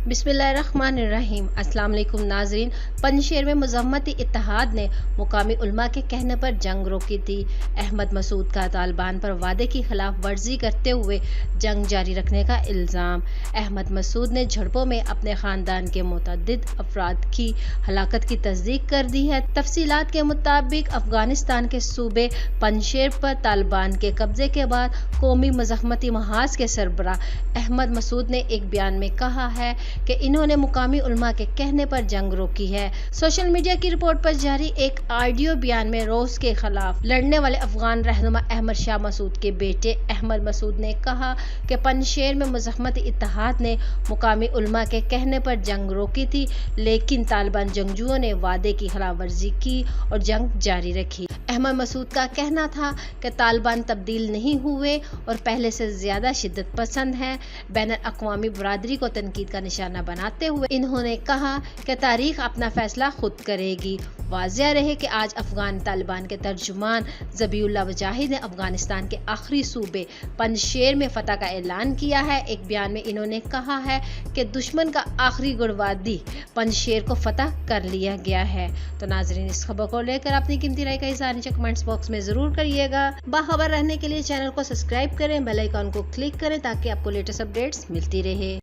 बिस्मिल्लाहिर्रहमानिर्रहीम। अस्सलाम वालेकुम नाजरीन। पंजशेर में मज़हमती इत्तेहाद ने मुकामी उलमा के कहने पर जंग रोकी थी। अहमद मसूद का तालिबान पर वादे की खिलाफ वर्जी करते हुए जंग जारी रखने का इल्ज़ाम। अहमद मसूद ने झड़पों में अपने ख़ानदान के मुतअद्दिद अफराद की हलाकत की तस्दीक कर दी है। तफसीलात के मुताबिक अफगानिस्तान के सूबे पंजशेर पर तालिबान के कब्जे के बाद कौमी मज़हमती महाज के सरबराह अहमद मसूद ने एक बयान में कहा है कि इन्होंने मुकामी उलमा के कहने पर जंग रोकी है। सोशल मीडिया की रिपोर्ट पर जारी एक ऑडियो बयान में रूस के खिलाफ लड़ने वाले अफगान रहनुमा अहमद शाह मसूद के बेटे अहमद मसूद ने कहा कि पंजशेर में मज़हमती इत्तेहाद ने मुकामी उलमा के कहने पर जंग रोकी थी, लेकिन तालिबान जंगजुओं ने वादे की खिलाफ वर्जी की और जंग जारी रखी। अहमद मसूद का कहना था कि तालिबान तब्दील नहीं हुए और पहले से ज्यादा शिद्दत पसंद हैं। बैनुल-अक़वामी बरादरी को तनकीद का निशाना बनाते हुए इन्होंने कहा कि तारीख अपना फैसला खुद करेगी। वाज़िया रहे कि आज अफगान तालिबान के तर्जुमान ज़बीउल्लाह मुजाहिद ने अफगानिस्तान के आखिरी सूबे पंजशेर में फतह का ऐलान किया है। एक बयान में इन्होंने कहा है कि दुश्मन का आखिरी गुड़वादी पंजशेर को फतह कर लिया गया है। तो नाज़रीन, इस खबर को लेकर अपनी कीमती राय का इज़हार नीचे कमेंट्स बॉक्स में जरूर करिएगा। बाखबर रहने के लिए चैनल को सब्सक्राइब करें, बेल आइकन को क्लिक करें ताकि आपको लेटेस्ट अपडेट्स मिलती रहे।